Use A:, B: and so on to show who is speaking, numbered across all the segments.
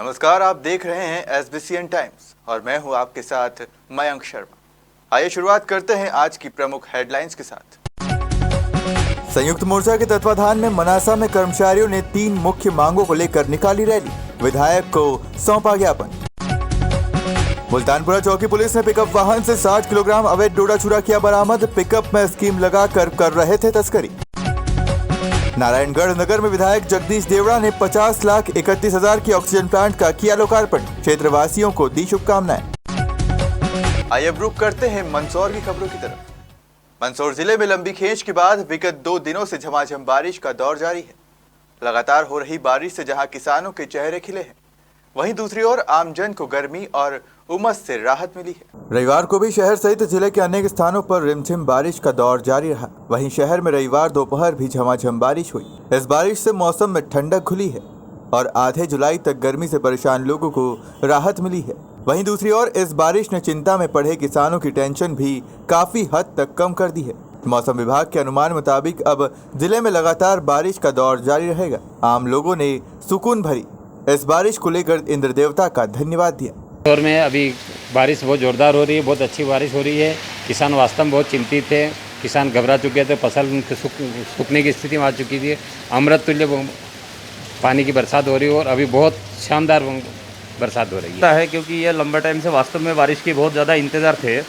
A: नमस्कार, आप देख रहे हैं SBCN टाइम्स और मैं हूं आपके साथ मयंक शर्मा। आइए शुरुआत करते हैं आज की प्रमुख हेडलाइंस के साथ। संयुक्त मोर्चा के तत्वाधान में मनासा में कर्मचारियों ने 3 मुख्य मांगों को लेकर निकाली रैली, विधायक को सौंपा ज्ञापन। मुल्तानपुरा चौकी पुलिस ने पिकअप वाहन से 60 किलोग्राम अवैध डोडा चूरा किया बरामद, पिकअप में स्कीम लगाकर कर रहे थे तस्करी। नारायणगढ़ नगर में विधायक जगदीश देवड़ा ने 50,31,000 की ऑक्सीजन प्लांट का किया लोकार्पण, क्षेत्रवासियों को दी शुभकामनाएं। आइए अब रुख करते हैं मंदसौर की खबरों की तरफ। मंदसौर जिले में लंबी खींच के बाद विगत 2 दिनों से झमाझम बारिश का दौर जारी है। लगातार हो रही बारिश से जहां किसानों के चेहरे खिले हैं, वहीं दूसरी ओर आमजन को गर्मी और उमस से राहत मिली है। रविवार को भी शहर सहित जिले के अनेक स्थानों पर रिमझिम बारिश का दौर जारी रहा। वहीं शहर में रविवार दोपहर भी झमाझम बारिश हुई। इस बारिश से मौसम में ठंडक घुली है और आधे जुलाई तक गर्मी से परेशान लोगों को राहत मिली है। वहीं दूसरी ओर इस बारिश ने चिंता में पड़े किसानों की टेंशन भी काफी हद तक कम कर दी है। मौसम विभाग के अनुमान मुताबिक अब जिले में लगातार बारिश का दौर जारी रहेगा। आम लोगों ने सुकून भरी इस बारिश को लेकर इंद्र देवता का धन्यवाद दिया।
B: और में अभी बारिश बहुत ज़ोरदार हो रही है, बहुत अच्छी बारिश हो रही है। किसान वास्तव में बहुत चिंतित थे, किसान घबरा चुके थे, फसल उनके सूखने की स्थिति में आ चुकी थी। अमृत तुल्य पानी की बरसात हो रही है और अभी बहुत शानदार बरसात हो रही
C: है क्योंकि ये लंबे टाइम से वास्तव में बारिश की बहुत ज़्यादा इंतज़ार थे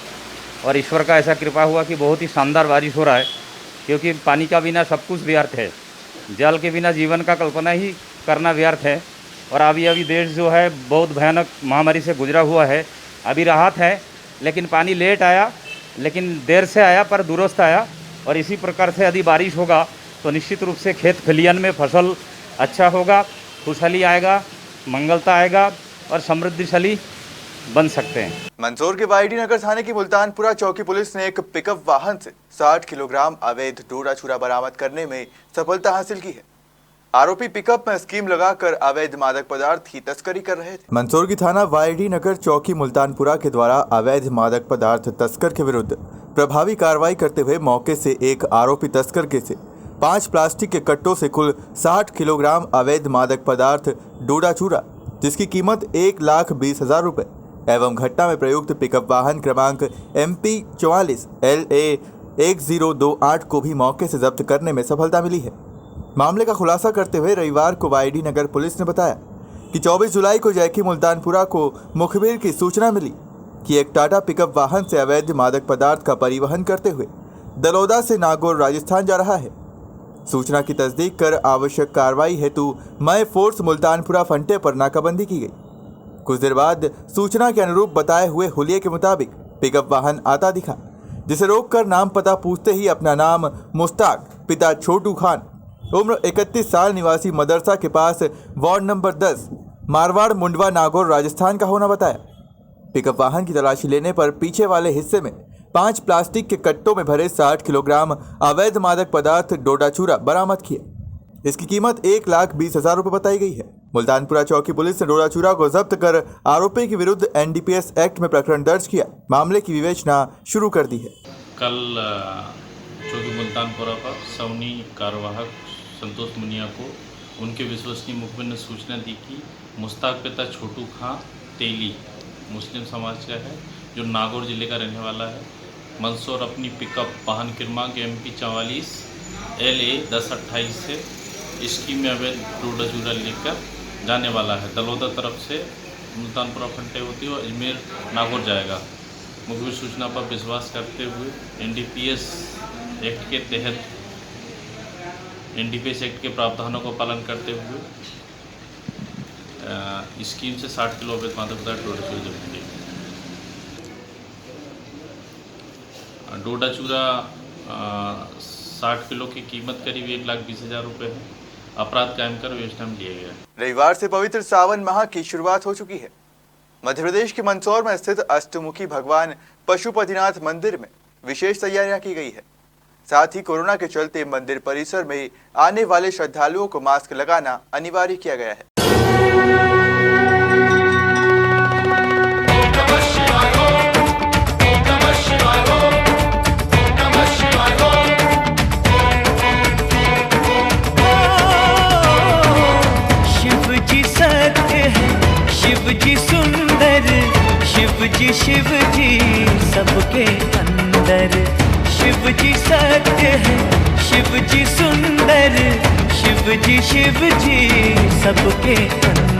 C: और ईश्वर का ऐसा कृपा हुआ कि बहुत ही शानदार बारिश हो रहा है। क्योंकि पानी का बिना सब कुछ व्यर्थ है, जल के बिना जीवन का कल्पना ही करना व्यर्थ है। और अभी देश जो है बहुत भयानक महामारी से गुजरा हुआ है। अभी राहत है, लेकिन पानी लेट आया, लेकिन देर से आया पर दुरुस्त आया। और इसी प्रकार से यदि बारिश होगा तो निश्चित रूप से खेत खलियान में फसल अच्छा होगा, खुशहाली आएगा, मंगलता आएगा और समृद्धिशाली बन सकते हैं।
A: मंदसौर के वाईडी नगर थाने की मुल्तानपुरा चौकी पुलिस ने एक पिकअप वाहन से 60 किलोग्राम अवैध डोडा चूरा बरामद करने में सफलता हासिल की है। आरोपी पिकअप में स्कीम लगाकर अवैध मादक पदार्थ की तस्करी कर रहे थे। मंदसौर की थाना वाईडी नगर चौकी मुल्तानपुरा के द्वारा अवैध मादक पदार्थ तस्कर के विरुद्ध प्रभावी कार्रवाई करते हुए मौके से एक आरोपी तस्कर के से 5 प्लास्टिक के कट्टों से कुल 60 किलोग्राम अवैध मादक पदार्थ डोडा चूरा, जिसकी कीमत 1,20,000 रुपए एवं घटना में प्रयुक्त पिकअप वाहन क्रमांक MP 44 LA 1028 को भी मौके से जब्त करने में सफलता मिली है। मामले का खुलासा करते हुए रविवार को वाईडी नगर पुलिस ने बताया कि 24 जुलाई को जैकी मुल्तानपुरा को मुखबिर की सूचना मिली कि एक टाटा पिकअप वाहन से अवैध मादक पदार्थ का परिवहन करते हुए दलोदा से नागौर राजस्थान जा रहा है। सूचना की तस्दीक कर आवश्यक कार्रवाई हेतु मय फोर्स मुल्तानपुरा फंटे पर नाकाबंदी की गई। कुछ देर बाद सूचना के अनुरूप बताए हुए हुलिये के मुताबिक पिकअप वाहन आता दिखा, जिसे रोककर नाम पता पूछते ही अपना नाम मुश्ताक, पिता छोटू खान, उम्र 31 साल, निवासी मदरसा के पास, वार्ड नंबर 10, मारवाड़ मुंडवा नागौर राजस्थान का होना बताया। पिकअप वाहन की तलाशी लेने पर पीछे वाले हिस्से में 5 प्लास्टिक के कट्टों में भरे 60 किलोग्राम अवैध मादक पदार्थ डोडा चूरा बरामद किया। इसकी कीमत 1,20,000 रुपए बताई गई है। मुल्तानपुरा चौकी पुलिस ने डोडा चूरा को जब्त कर आरोपी के विरुद्ध NDPS एक्ट में प्रकरण दर्ज किया। मामले की विवेचना शुरू कर दी है।
D: कल चौकी मुल्तानपुरा पर सवनी कार्यवाहक संतोष मुनिया को उनके विश्वसनीय मुखबिर ने सूचना दी कि मुश्ताक पिता छोटू खां तेली मुस्लिम समाज का है, जो नागौर जिले का रहने वाला है, मंदसौर अपनी पिकअप वाहन क्रमांक MP 44 LA 1028 से स्कीम में अवैध डोडा चूरा लेकर जाने वाला है। दलोदा तरफ से मुल्तानपुरा फंटे होती है और अजमेर नागौर जाएगा। मुखबिर सूचना पर विश्वास करते हुए NDPS एक्ट के तहत NDPS एक्ट के प्रावधानों को पालन करते हुए स्कीम से 60 किलो अवैध मादक पदार्थ डोडा चूरा जब्त किए। डोडा चूरा 60 किलो की कीमत करीब 1,20,000 रुपये है। अपराध कायम कर विवेचना में लिया गया।
A: रविवार से पवित्र सावन माह की शुरुआत हो चुकी है। मध्य प्रदेश के मंदसौर में स्थित अष्टमुखी भगवान पशुपतिनाथ मंदिर में विशेष तैयारियां की गई है। साथ ही कोरोना के चलते मंदिर परिसर में आने वाले श्रद्धालुओं को मास्क लगाना अनिवार्य किया गया है।
E: शिव जी सत्य है, शिव जी सबके अंदर, शिव जी सत्य है, शिव जी सुंदर, शिव जी सबके अंदर।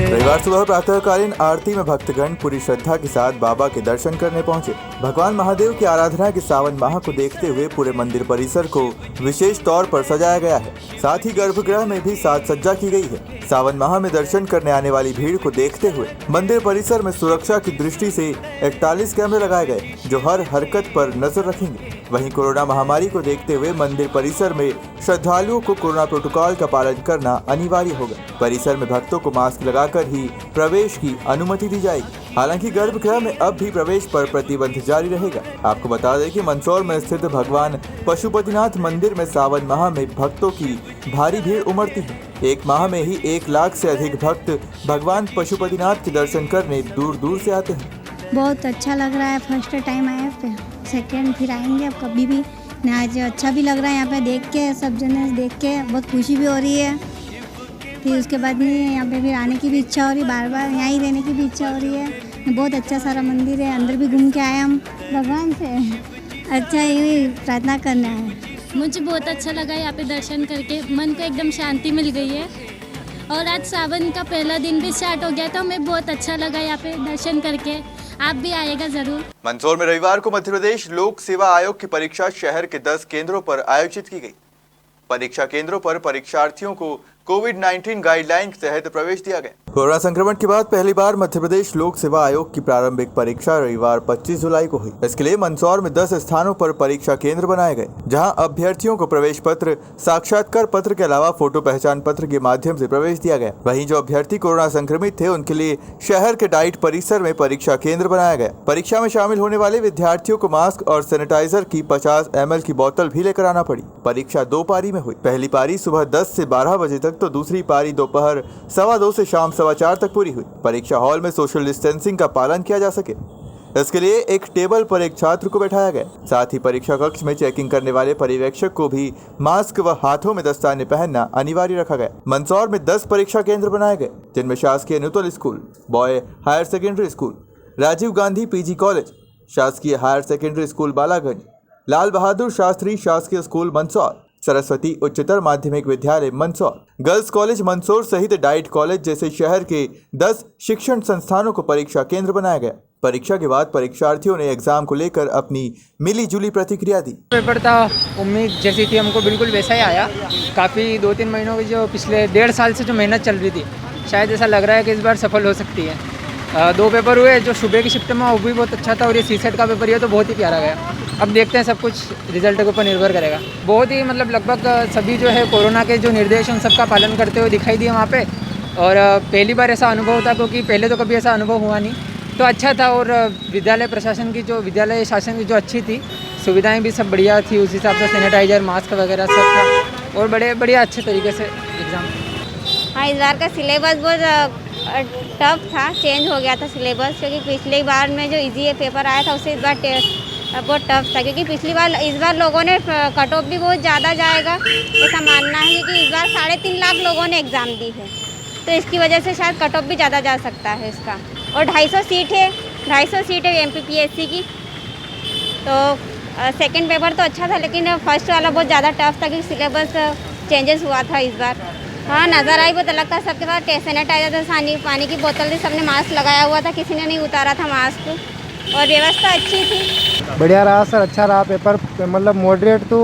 A: रविवार सुबह प्रातःकालीन आरती में भक्तगण पूरी श्रद्धा के साथ बाबा के दर्शन करने पहुंचे। भगवान महादेव की आराधना के सावन माह को देखते हुए पूरे मंदिर परिसर को विशेष तौर पर सजाया गया है। साथ ही गर्भगृह में भी साज सज्जा की गई है। सावन माह में दर्शन करने आने वाली भीड़ को देखते हुए मंदिर परिसर में सुरक्षा की दृष्टि से 41 कैमरे लगाए गए, जो हर हरकत पर नजर रखेंगे। वहीं कोरोना महामारी को देखते हुए मंदिर परिसर में श्रद्धालुओं को कोरोना प्रोटोकॉल का पालन करना अनिवार्य होगा। परिसर में भक्तों को मास्क लगाकर ही प्रवेश की अनुमति दी जाएगी। हालांकि गर्भगृह में अब भी प्रवेश पर प्रतिबंध जारी रहेगा। आपको बता दें कि मंदसौर में स्थित भगवान पशुपतिनाथ मंदिर में सावन माह में भक्तों की भारी भीड़ उमड़ती है। एक माह में ही 1 लाख से अधिक भक्त भगवान पशुपतिनाथ के दर्शन करने दूर दूर से आते हैं।
F: बहुत अच्छा लग रहा है, फर्स्ट टाइम आए, सेकेंड फिर आएंगे अब कभी भी। आज अच्छा भी लग रहा है यहाँ पे देख के, सब जने देख के बहुत खुशी भी हो रही है। फिर उसके बाद में यहाँ पे फिर आने की भी इच्छा हो रही, बार बार यहाँ ही रहने की भी इच्छा हो रही है। बहुत अच्छा सारा मंदिर है, अंदर भी घूम के आए हम भगवान से। अच्छा ही प्रार्थना करना है।
G: मुझे बहुत अच्छा लगा यहाँ पे दर्शन करके, मन को एकदम शांति मिल गई है। और आज सावन का पहला दिन भी स्टार्ट हो गया, तो हमें बहुत अच्छा लगा यहाँ पे दर्शन करके। आप भी आएगा जरूर।
A: मंदसौर में रविवार को मध्य प्रदेश लोक सेवा आयोग की परीक्षा शहर के 10 केंद्रों पर आयोजित की गई। परीक्षा केंद्रों पर परीक्षार्थियों को कोविड-19 गाइडलाइन के तहत प्रवेश दिया गया। कोरोना संक्रमण के बाद पहली बार मध्य प्रदेश लोक सेवा आयोग की प्रारंभिक परीक्षा रविवार 25 जुलाई को हुई। इसके लिए मंदसौर में 10 स्थानों पर परीक्षा केंद्र बनाए गए, जहां अभ्यर्थियों को प्रवेश पत्र, साक्षात्कार पत्र के अलावा फोटो पहचान पत्र के माध्यम से प्रवेश दिया गया। वहीं जो अभ्यर्थी कोरोना संक्रमित थे, उनके लिए शहर के डाइट परिसर में परीक्षा केंद्र बनाया गया। परीक्षा में शामिल होने वाले विद्यार्थियों को मास्क और सैनिटाइजर की 50 ml की बोतल भी लेकर आना पड़ी। परीक्षा 2 पारी में हुई। पहली पारी सुबह 10 से 12 बजे तक, तो दूसरी पारी दोपहर 2:15 से शाम 4:15 तक पूरी हुई। परीक्षा हॉल में सोशल डिस्टेंसिंग का पालन किया जा सके, इसके लिए एक टेबल पर एक छात्र को बैठाया गया। साथ ही परीक्षा कक्ष में चेकिंग करने वाले पर्यवेक्षक को भी मास्क व हाथों में दस्ताने पहनना अनिवार्य रखा गया। मंदसौर में 10 परीक्षा केंद्र बनाए गए, जिनमें शासकीय नुतल school, boy higher secondary school, Rajiv Gandhi PG college, शासकीय higher secondary school Balaganj, Lal Bahadur Shastri शासकीय स्कूल मंदसौर, सरस्वती उच्चतर माध्यमिक विद्यालय मंदसौर, गर्ल्स कॉलेज मंदसौर सहित डाइट कॉलेज जैसे शहर के 10 शिक्षण संस्थानों को परीक्षा केंद्र बनाया गया। परीक्षा के बाद परीक्षार्थियों ने एग्जाम को लेकर अपनी मिली जुली प्रतिक्रिया दी।
H: पेपर था, उम्मीद जैसी थी हमको बिल्कुल वैसा ही आया। काफ़ी 2-3 महीनों की जो पिछले 1.5 साल से जो मेहनत चल रही थी, शायद ऐसा लग रहा है कि इस बार सफल हो सकती है। 2 पेपर हुए, जो सुबह की शिफ्ट में वो भी बहुत अच्छा था, और ये सीसेट का पेपर ये तो बहुत ही प्यारा गया। अब देखते हैं, सब कुछ रिजल्ट के ऊपर निर्भर करेगा। बहुत ही मतलब लगभग सभी जो है कोरोना के जो निर्देश उन सबका पालन करते हुए दिखाई दिए वहाँ पे। और पहली बार ऐसा अनुभव था, क्योंकि पहले तो कभी ऐसा अनुभव हुआ नहीं, तो अच्छा था। और विद्यालय प्रशासन की जो विद्यालय शासन की जो अच्छी थी, सुविधाएं भी सब बढ़िया थी, उस हिसाब से सैनिटाइजर, मास्क वगैरह सब था, और बढ़िया अच्छे तरीके से एग्ज़ाम।
F: हाँ, इस बार का सिलेबस बहुत टफ था, चेंज हो गया था सिलेबस, क्योंकि पिछली बार में जो इजी पेपर आया था उससे इस बार बहुत टफ था। क्योंकि इस बार लोगों ने कट ऑफ भी बहुत ज़्यादा जाएगा ऐसा मानना है, क्योंकि इस बार 3.5 लाख लोगों ने एग्ज़ाम दी है, तो इसकी वजह से शायद कट ऑफ भी ज़्यादा जा सकता है इसका। और 250 सीट है, 250 सीट है MPPSC की। तो सेकंड पेपर तो अच्छा था, लेकिन फर्स्ट वाला बहुत ज़्यादा टफ था, क्योंकि सिलेबस चेंजेस हुआ था इस बार। हाँ, नज़र आई, बहुत अलग था। सबके पास सैनिटाइजर था, पानी की बोतल थी, सबने मास्क लगाया हुआ था, किसी ने नहीं उतारा था मास्क, और व्यवस्था अच्छी थी।
H: बढ़िया रहा सर, अच्छा रहा पेपर, मतलब moderate to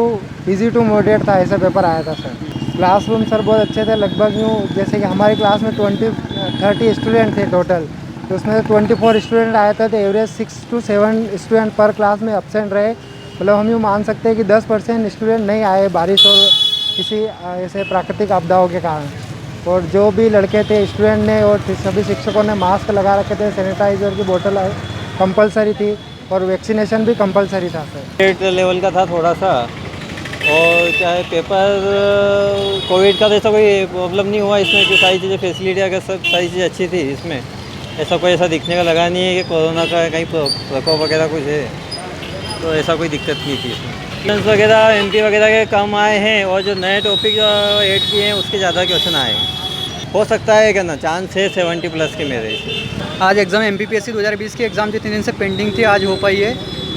H: easy to moderate था, ऐसा पेपर आया था सर। क्लासरूम सर बहुत अच्छे थे, लगभग यूँ जैसे कि हमारी क्लास में 30 स्टूडेंट थे टोटल, तो उसमें से 24 स्टूडेंट आए थे, तो एवरेज 6 to 7 स्टूडेंट पर क्लास में एब्सेंट रहे। मतलब हम यूँ मान सकते हैं कि 10% स्टूडेंट नहीं आए बारिश और किसी ऐसे प्राकृतिक आपदाओं के कारण। और जो भी लड़के थे स्टूडेंट ने और सभी शिक्षकों ने मास्क लगा रखे थे, सैनिटाइजर की बोतल कंपलसरी थी, और वैक्सीनेशन भी कंपलसरी था सर।
I: स्टेट लेवल का था थोड़ा सा, और क्या है पेपर कोविड का तो ऐसा कोई प्रॉब्लम नहीं हुआ इसमें, कि सारी चीज़ें फैसिलिटी अगर सब सारी चीज़ें अच्छी थी इसमें, ऐसा कोई ऐसा दिखने का लगा नहीं है कि कोरोना का कहीं प्रकोप वगैरह कुछ है, तो ऐसा कोई दिक्कत नहीं थी इसमें। क्वेश्चन वगैरह MP वगैरह के कम आए हैं, और जो नए टॉपिक ऐड किए हैं उसके ज़्यादा क्वेश्चन आए हैं। हो सकता है क्या ना, चांस है 70+ के मेरे से।
H: आज एग्ज़ाम MPPSC 2020 की एग्ज़ाम जो 3 दिन से पेंडिंग थी आज हो पाई है,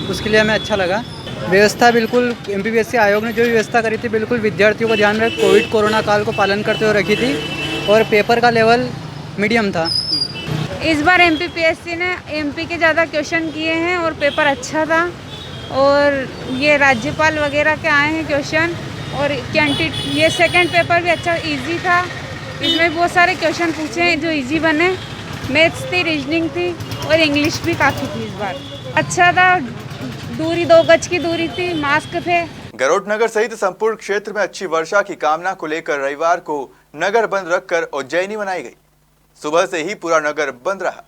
H: उसके लिए हमें अच्छा लगा। व्यवस्था बिल्कुल MPPSC आयोग ने जो भी व्यवस्था करी थी बिल्कुल विद्यार्थियों को ध्यान में कोविड कोरोना काल को पालन करते हुए रखी थी और पेपर का लेवल मीडियम था।
J: इस बार MPPSC ने MP के ज़्यादा क्वेश्चन किए हैं और पेपर अच्छा था और ये राज्यपाल वगैरह के आए हैं क्वेश्चन और ये सेकंड पेपर भी अच्छा इजी था। इसमें बहुत सारे क्वेश्चन पूछे हैं जो इजी बने। मैथ्स थी, रीजनिंग थी और इंग्लिश भी काफ़ी थी। इस बार अच्छा था, दूरी 2 गज की दूरी थी, मास्क थे।
A: गरुड़ नगर सहित संपूर्ण क्षेत्र में अच्छी वर्षा की कामना को लेकर रविवार को नगर बंद रखकर उज्जैनी मनाई गई। सुबह से ही पूरा नगर बंद रहा।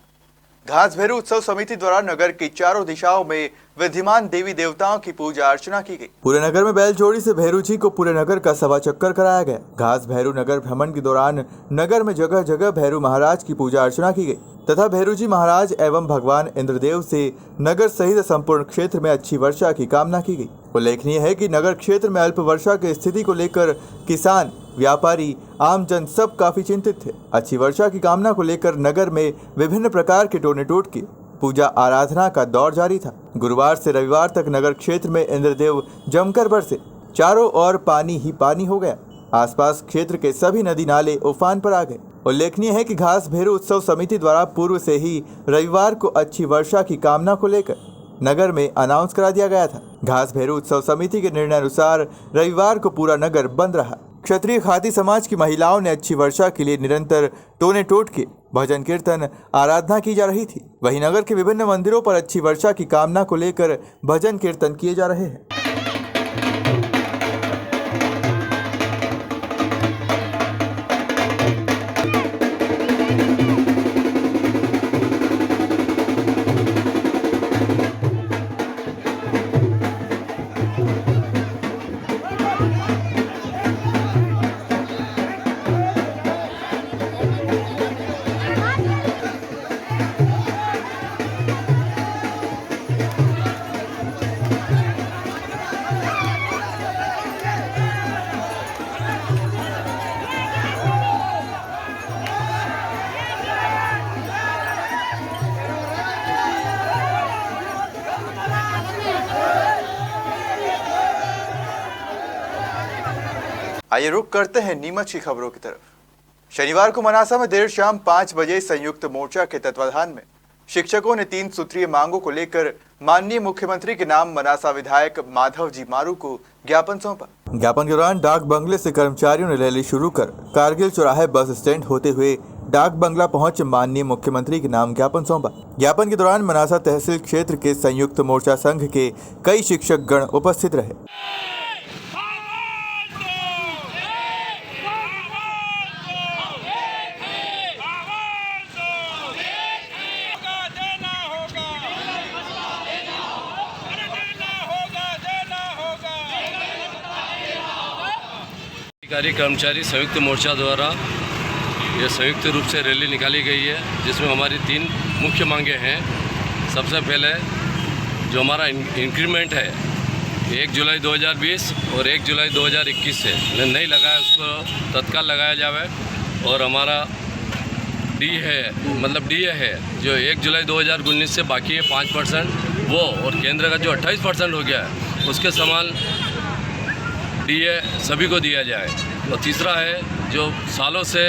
A: घास भैरू उत्सव समिति द्वारा नगर की चारों दिशाओं में विद्यमान देवी देवताओं की पूजा अर्चना की गई। पूरे नगर में बैलजोड़ी से भैरू जी को पूरे नगर का सवा चक्कर कराया गया। घास भैरू नगर भ्रमण के दौरान नगर में जगह जगह भैरू महाराज की पूजा अर्चना की गई तथा भैरू जी महाराज एवं भगवान इंद्रदेव से नगर सहित संपूर्ण क्षेत्र में अच्छी वर्षा की कामना की गई। उल्लेखनीय है कि नगर क्षेत्र में अल्प वर्षा की स्थिति को लेकर किसान, व्यापारी, आमजन सब काफी चिंतित थे। अच्छी वर्षा की कामना को लेकर नगर में विभिन्न प्रकार के टोने टोटके पूजा आराधना का दौर जारी था। गुरुवार से रविवार तक नगर क्षेत्र में इंद्रदेव जमकर बरसे, चारों ओर पानी ही पानी हो गया। आसपास क्षेत्र के सभी नदी नाले उफान पर आ गए। उल्लेखनीय है कि घास भैरू उत्सव समिति द्वारा पूर्व से ही रविवार को अच्छी वर्षा की कामना को लेकर नगर में अनाउंस करा दिया गया था। घास भैरू उत्सव समिति के निर्णय अनुसार रविवार को पूरा नगर बंद रहा। क्षत्रिय खाती समाज की महिलाओं ने अच्छी वर्षा के लिए निरंतर टोने टोटके, भजन कीर्तन, आराधना की जा रही थी। वहीं नगर के विभिन्न मंदिरों पर अच्छी वर्षा की कामना को लेकर भजन कीर्तन किए जा रहे हैं। आइए रुक करते हैं नीमच की खबरों की तरफ। शनिवार को मनासा में देर शाम 5 बजे संयुक्त मोर्चा के तत्वाधान में शिक्षकों ने 3 सूत्रीय मांगों को लेकर माननीय मुख्यमंत्री के नाम मनासा विधायक माधव जी मारू को ज्ञापन सौंपा। ज्ञापन के दौरान डाक बंगले से कर्मचारियों ने रैली शुरू कर कारगिल चौराहे बस स्टैंड होते हुए डाक बंगला पहुंच माननीय मुख्यमंत्री के नाम ज्ञापन सौंपा। ज्ञापन के दौरान मनासा तहसील क्षेत्र के संयुक्त मोर्चा संघ के कई शिक्षक गण उपस्थित रहे।
K: अधिकारी कर्मचारी संयुक्त मोर्चा द्वारा ये संयुक्त रूप से रैली निकाली गई है, जिसमें हमारी 3 मुख्य मांगे हैं। सबसे पहले जो हमारा इंक्रीमेंट है 1 जुलाई 2020 और 1 जुलाई 2021 से नहीं लगाया, उसको तत्काल लगाया जाए। और हमारा डीए है जो 1 जुलाई 2019 से बाकी है 5% वो, और केंद्र का जो 28% हो गया है उसके समान डीए सभी को दिया जाए। और तीसरा है जो सालों से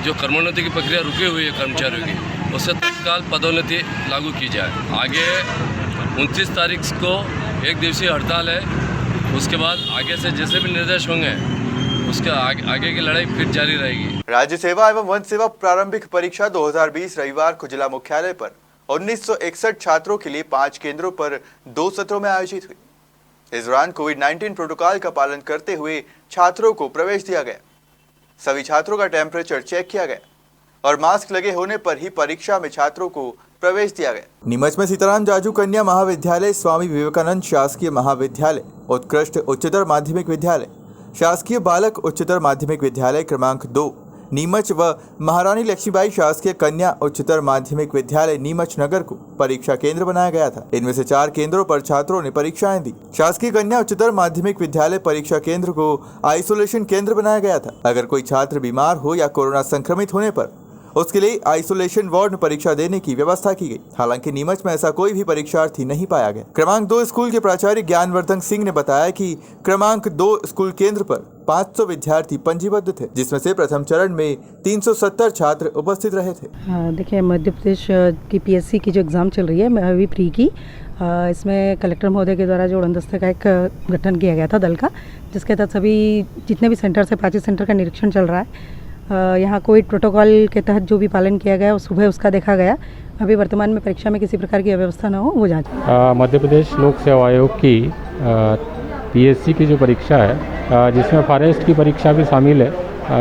K: जो कर्मोन्नति की प्रक्रिया रुकी हुई है कर्मचारियों की, उससे तत्काल पदोन्नति लागू की जाए। आगे 29 तारीख को 1 दिवसीय हड़ताल है, उसके बाद आगे से जैसे भी निर्देश होंगे उसके आगे की लड़ाई फिर जारी रहेगी।
A: राज्य सेवा एवं वन सेवा प्रारंभिक परीक्षा 2020 रविवार को जिला मुख्यालय पर 1961 छात्रों के लिए 5 केंद्रों पर 2 सत्रों में आयोजित हुई। इस दौरान कोविड-19 प्रोटोकॉल का पालन करते हुए छात्रों को प्रवेश दिया गया। सभी छात्रों का टेम्परेचर चेक किया गया और मास्क लगे होने पर ही परीक्षा में छात्रों को प्रवेश दिया गया। नीमच में सीताराम जाजू कन्या महाविद्यालय, स्वामी विवेकानंद शासकीय महाविद्यालय, उत्कृष्ट उच्चतर माध्यमिक विद्यालय, शासकीय बालक उच्चतर माध्यमिक विद्यालय क्रमांक 2, नीमच व महारानी लक्ष्मीबाई शासकीय कन्या उच्चतर माध्यमिक विद्यालय नीमच नगर को परीक्षा केंद्र बनाया गया था। इनमें से 4 केंद्रों पर छात्रों ने परीक्षाएं दी। शासकीय कन्या उच्चतर माध्यमिक विद्यालय परीक्षा केंद्र को आइसोलेशन केंद्र बनाया गया था। अगर कोई छात्र बीमार हो या कोरोना संक्रमित होने पर उसके लिए आइसोलेशन वार्ड में परीक्षा देने की व्यवस्था की गई। हालांकि नीमच में ऐसा कोई भी परीक्षार्थी नहीं पाया गया। क्रमांक 2 स्कूल के प्राचार्य ज्ञानवर्धन सिंह ने बताया कि क्रमांक 2 स्कूल केंद्र पर 500 विद्यार्थी पंजीबद्ध थे, जिसमें से प्रथम चरण में 370 छात्र उपस्थित रहे थे।
L: देखिए, मध्य प्रदेश की पीएससी की जो एग्ज़ाम चल रही है अभी प्री की, इसमें कलेक्टर महोदय के द्वारा जो उड़नदस्ते का एक गठन किया गया था दल का, जिसके तहत सभी जितने भी सेंटर से 25 सेंटर का निरीक्षण चल रहा है। यहाँ कोविड प्रोटोकॉल के तहत जो भी पालन किया गया सुबह उसका देखा गया। अभी वर्तमान में परीक्षा में किसी प्रकार की अव्यवस्था न हो वो जांच।
M: मध्य प्रदेश लोक सेवा आयोग की पीएससी की जो परीक्षा है, जिसमें फॉरेस्ट की परीक्षा भी शामिल है,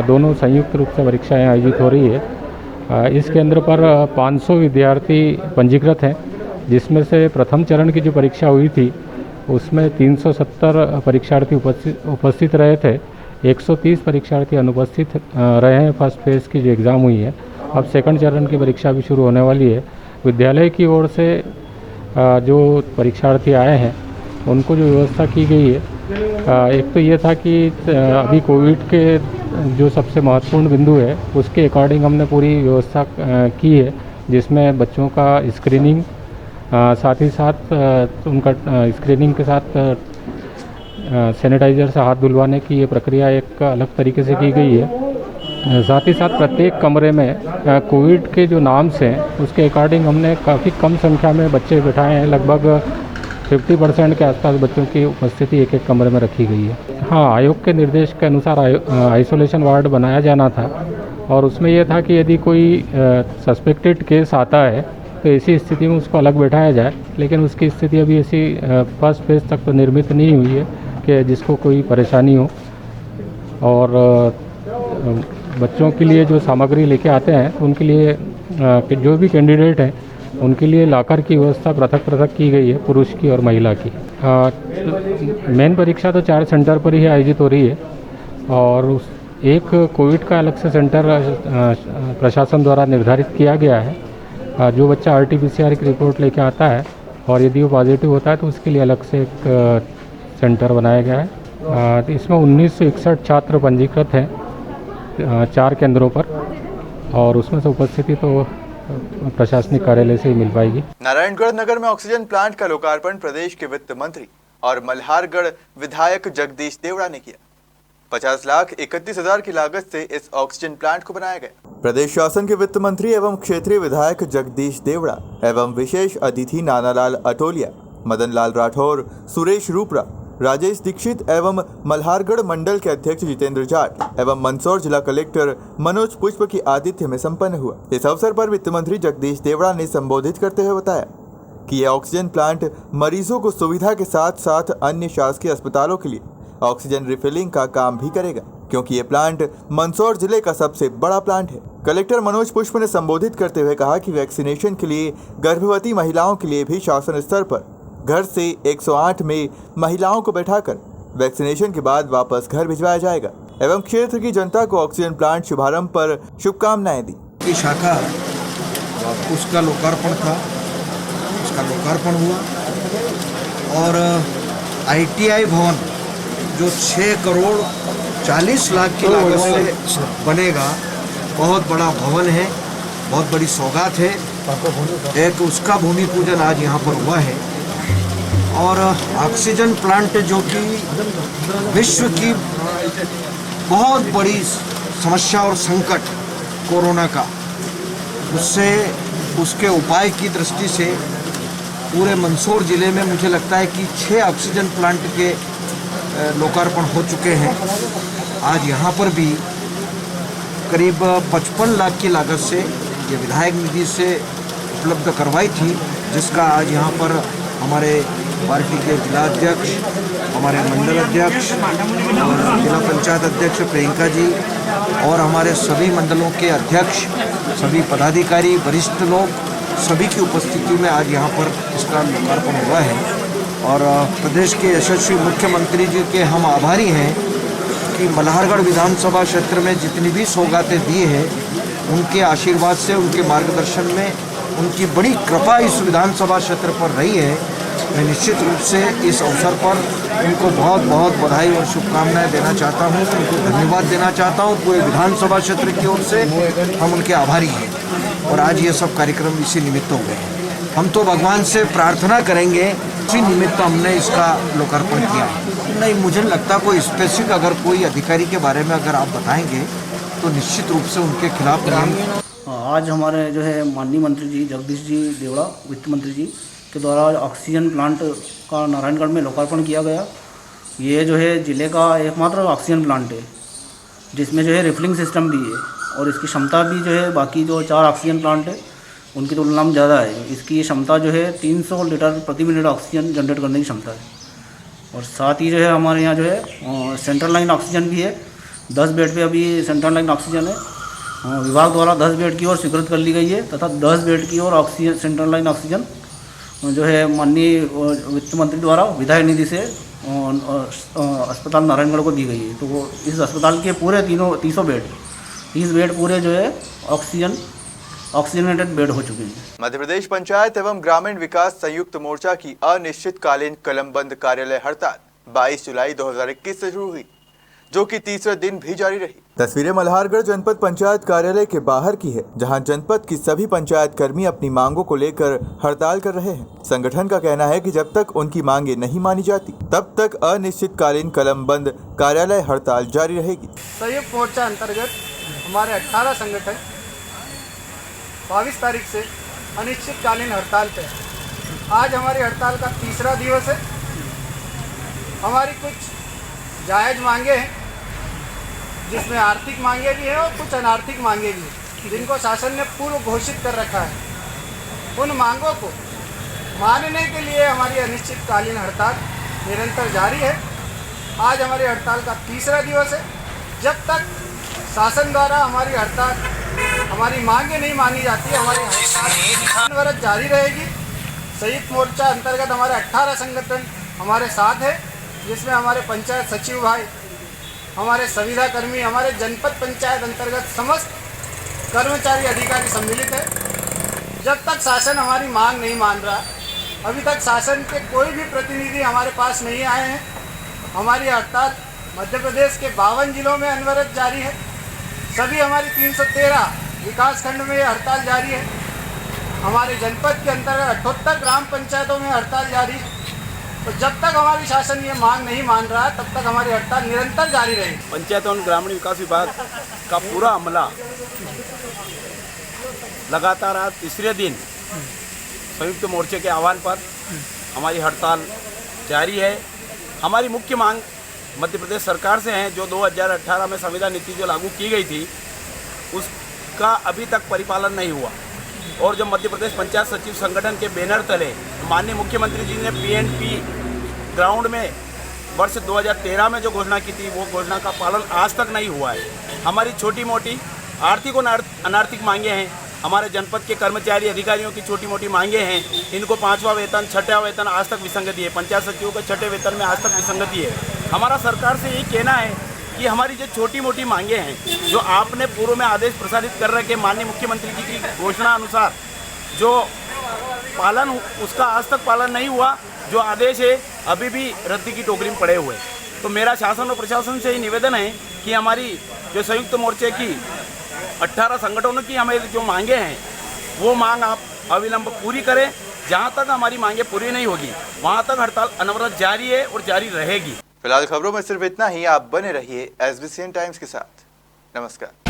M: दोनों संयुक्त रूप से परीक्षाएं आयोजित हो रही है। इस केंद्र पर 500 विद्यार्थी पंजीकृत हैं, जिसमें से प्रथम चरण की जो परीक्षा हुई थी उसमें 370 परीक्षार्थी उपस्थित रहे थे। 130 परीक्षार्थी अनुपस्थित रहे हैं। फर्स्ट फेज़ की जो एग्ज़ाम हुई है, अब सेकंड चरण की परीक्षा भी शुरू होने वाली है। विद्यालय की ओर से जो परीक्षार्थी आए हैं उनको जो व्यवस्था की गई है, एक तो ये था कि अभी कोविड के जो सबसे महत्वपूर्ण बिंदु है उसके अकॉर्डिंग हमने पूरी व्यवस्था की है, जिसमें बच्चों का स्क्रीनिंग, साथ ही साथ उनका स्क्रीनिंग के साथ सैनिटाइज़र से हाथ धुलवाने की ये प्रक्रिया एक अलग तरीके से की गई है। साथ ही साथ प्रत्येक कमरे में कोविड के जो नाम्स हैं उसके अकॉर्डिंग हमने काफ़ी कम संख्या में बच्चे बिठाए हैं। लगभग 50% के आसपास बच्चों की उपस्थिति एक कमरे में रखी गई है। हाँ, आयोग के निर्देश के अनुसार आइसोलेशन वार्ड बनाया जाना था, और उसमें यह था कि यदि कोई सस्पेक्टेड केस आता है तो ऐसी स्थिति में उसको अलग बैठाया जाए, लेकिन उसकी स्थिति अभी ऐसी फर्स्ट फेज तक तो निर्मित नहीं हुई है कि जिसको कोई परेशानी हो। और बच्चों के लिए जो सामग्री लेके आते हैं उनके लिए जो भी कैंडिडेट हैं उनके लिए लॉकर की व्यवस्था पृथक की गई है, पुरुष की और महिला की। मेन परीक्षा तो 4 सेंटर पर ही आयोजित हो रही है, और एक कोविड का अलग से सेंटर प्रशासन द्वारा निर्धारित किया गया है। जो बच्चा RT-PCR की रिपोर्ट लेके आता है और यदि वो पॉजिटिव होता है तो उसके लिए अलग से एक सेंटर बनाया गया है। इसमें 1961 छात्र पंजीकृत हैं 4 केंद्रों पर, और उसमें से उपस्थिति तो प्रशासनिक कार्यालय से ही मिल पाएगी।
A: नारायणगढ़ नगर में ऑक्सीजन प्लांट का लोकार्पण प्रदेश के वित्त मंत्री और मल्हारगढ़ विधायक जगदीश देवड़ा ने किया। 50,31,000 की लागत से इस ऑक्सीजन प्लांट को बनाया गया। प्रदेश शासन के वित्त मंत्री एवं क्षेत्रीय विधायक जगदीश देवड़ा एवं विशेष अतिथि नानालाल अटोलिया, मदन लाल राठौर, सुरेश रूपरा, राजेश दीक्षित एवं मल्हारगढ़ मंडल के अध्यक्ष जितेंद्र जाट एवं मंदसौर जिला कलेक्टर मनोज पुष्प की आतिथ्य में संपन्न हुआ। इस अवसर पर वित्त मंत्री जगदीश देवड़ा ने संबोधित करते हुए बताया कि यह ऑक्सीजन प्लांट मरीजों को सुविधा के साथ साथ अन्य शासकीय अस्पतालों के लिए ऑक्सीजन रिफिलिंग का काम भी करेगा, क्योंकि ये प्लांट मंदसौर जिले का सबसे बड़ा प्लांट है। कलेक्टर मनोज पुष्प ने संबोधित करते हुए कहा कि वैक्सीनेशन के लिए गर्भवती महिलाओं के लिए भी शासन स्तर पर घर से 108 में महिलाओं को बैठाकर वैक्सीनेशन के बाद वापस घर भिजवाया जाएगा एवं क्षेत्र की जनता को ऑक्सीजन प्लांट शुभारंभ पर शुभकामनाएं दी।
N: की शाखा उसका लोकार्पण था, उसका लोकार्पण हुआ, और ITI भवन जो 6 करोड़ 40 लाख की लागत से बनेगा, बहुत बड़ा भवन है, बहुत बड़ी सौगात है। एक उसका भूमि पूजन आज यहाँ पर हुआ है। और ऑक्सीजन प्लांट जो कि विश्व की बहुत बड़ी समस्या और संकट कोरोना का, उससे उसके उपाय की दृष्टि से पूरे मंदसौर ज़िले में मुझे लगता है कि 6 ऑक्सीजन प्लांट के लोकार्पण हो चुके हैं। आज यहाँ पर भी करीब 55 लाख की लागत से ये विधायक निधि से उपलब्ध करवाई थी, जिसका आज यहाँ पर हमारे पार्टी के जिला अध्यक्ष, हमारे मंडल अध्यक्ष और जिला पंचायत अध्यक्ष प्रियंका जी और हमारे सभी मंडलों के अध्यक्ष, सभी पदाधिकारी, वरिष्ठ लोग, सभी की उपस्थिति में आज यहाँ पर इसका लोकार्पण हुआ है। और प्रदेश के यशस्वी मुख्यमंत्री जी के हम आभारी हैं कि मल्हारगढ़ विधानसभा क्षेत्र में जितनी भी सौगातें दी है, उनके आशीर्वाद से, उनके मार्गदर्शन में, उनकी बड़ी कृपा इस विधानसभा क्षेत्र पर रही है। मैं निश्चित रूप से इस अवसर पर उनको बहुत बहुत बधाई और शुभकामनाएं देना चाहता हूं, उनको धन्यवाद देना चाहता हूं। पूरे विधानसभा क्षेत्र की ओर से हम उनके आभारी हैं और आज ये सब कार्यक्रम इसी निमित्त हो गए हैं। हम तो भगवान से प्रार्थना करेंगे, इसी निमित्त हमने इसका लोकार्पण किया है। नहीं, मुझे लगता कोई स्पेसिफिक अगर कोई अधिकारी के बारे में अगर आप बताएंगे तो निश्चित रूप से उनके खिलाफ
O: आज हमारे जो है माननीय मंत्री जी जगदीश जी देवड़ा वित्त मंत्री जी के द्वारा ऑक्सीजन प्लांट का नारायणगढ़ में लोकार्पण किया गया। ये जो है ज़िले का एकमात्र ऑक्सीजन प्लांट है जिसमें जो है रिफिलिंग सिस्टम भी है और इसकी क्षमता भी जो है बाकी जो 4 ऑक्सीजन प्लांट है उनकी तुलना में ज़्यादा है। इसकी क्षमता जो है 300 लीटर प्रति मिनट ऑक्सीजन जनरेट करने की क्षमता है और साथ ही जो है हमारे यहाँ जो है सेंट्रल लाइन ऑक्सीजन भी है। 10 बेड पे अभी सेंट्रल लाइन ऑक्सीजन है, विभाग द्वारा 10 बेड की ओर स्वीकृत कर ली गई है तथा 10 बेड की ओर ऑक्सीजन सेंट्रल लाइन ऑक्सीजन जो है माननीय वित्त मंत्री द्वारा विधायक निधि से अस्पताल नारायणगढ़ को दी गई है। तो वो इस अस्पताल के पूरे 30 बेड पूरे जो है ऑक्सीजनेटेड बेड हो चुके हैं।
A: मध्य प्रदेश पंचायत एवं ग्रामीण विकास संयुक्त मोर्चा की अनिश्चितकालीन कलमबंद कार्यालय हड़ताल 22 जुलाई 2021 से शुरू हुई, जो कि तीसरे दिन भी जारी रही। तस्वीरें मल्हारगढ़ जनपद पंचायत कार्यालय के बाहर की है, जहां जनपद की सभी पंचायत कर्मी अपनी मांगों को लेकर हड़ताल कर रहे हैं। संगठन का कहना है कि जब तक उनकी मांगे नहीं मानी जाती तब तक अनिश्चितकालीन कलमबंद कार्यालय हड़ताल जारी रहेगी।
P: संयुक्त मोर्चा अंतर्गत हमारे 18 संगठन 22 तारीख से अनिश्चितकालीन हड़ताल पे। आज हमारी हड़ताल का तीसरा दिवस है। हमारी कुछ जायज़ मांगे हैं जिसमें आर्थिक मांगे भी हैं और कुछ अनार्थिक मांगे भी हैं, जिनको शासन ने पूर्व घोषित कर रखा है। उन मांगों को मानने के लिए हमारी अनिश्चितकालीन हड़ताल निरंतर जारी है। आज हमारी हड़ताल का तीसरा दिवस है। जब तक शासन द्वारा हमारी हड़ताल, हमारी मांगे नहीं मानी जाती, हमारी हड़ताल अनवरत जारी रहेगी। संयुक्त मोर्चा अंतर्गत हमारे 18 संगठन हमारे साथ है, जिसमें हमारे पंचायत सचिव भाई, हमारे संविदा कर्मी, हमारे जनपद पंचायत अंतर्गत समस्त कर्मचारी अधिकारी सम्मिलित है। जब तक शासन हमारी मांग नहीं मान रहा, अभी तक शासन के कोई भी प्रतिनिधि हमारे पास नहीं आए हैं। हमारी हड़ताल मध्य प्रदेश के 52 जिलों में अनवरत जारी है। सभी हमारी 313 विकास खंड में हड़ताल जारी है। हमारे जनपद के अंतर्गत 78 ग्राम पंचायतों में हड़ताल जारी है। तो जब तक हमारी शासन ये मांग नहीं मान रहा, तब तक हमारी हड़ताल निरंतर जारी रहेगी।
Q: पंचायत एवं ग्रामीण विकास विभाग का पूरा अमला लगातार आज तीसरे दिन संयुक्त मोर्चे के आह्वान पर हमारी हड़ताल जारी है। हमारी मुख्य मांग मध्य प्रदेश सरकार से है, जो 2018 में संविदा नीति जो लागू की गई थी उसका अभी तक परिपालन नहीं हुआ। और जो मध्य प्रदेश पंचायत सचिव संगठन के बैनर तले माननीय मुख्यमंत्री जी ने PNP ग्राउंड में वर्ष 2013 में जो घोषणा की थी, वो घोषणा का पालन आज तक नहीं हुआ है। हमारी छोटी मोटी आर्थिक और अनार्थिक मांगे हैं। हमारे जनपद के कर्मचारी अधिकारियों की छोटी मोटी मांगे हैं। इनको 5वां वेतन, 6वां वेतन आज तक विसंगति है। पंचायत सचिवों के 6ठे वेतन में आज तक विसंगति है। हमारा सरकार से यही कहना है कि हमारी जो छोटी मोटी मांगे हैं, जो आपने पूर्व में आदेश प्रसारित कर रखे माननीय मुख्यमंत्री जी की घोषणा अनुसार जो पालन, उसका आज तक पालन नहीं हुआ। जो आदेश है अभी भी रद्दी की टोकरी में पड़े हुए। तो मेरा शासन और प्रशासन से ही निवेदन है कि हमारी जो संयुक्त मोर्चे की 18 संगठनों की हमें जो मांगे हैं, वो मांग आप अविलंब पूरी करें। जहाँ तक हमारी मांगे पूरी नहीं होगी, वहाँ तक हड़ताल अनवरत जारी है और जारी रहेगी।
A: फिलहाल खबरों में सिर्फ इतना ही। आप बने रहिए SBCN टाइम्स के साथ। नमस्कार।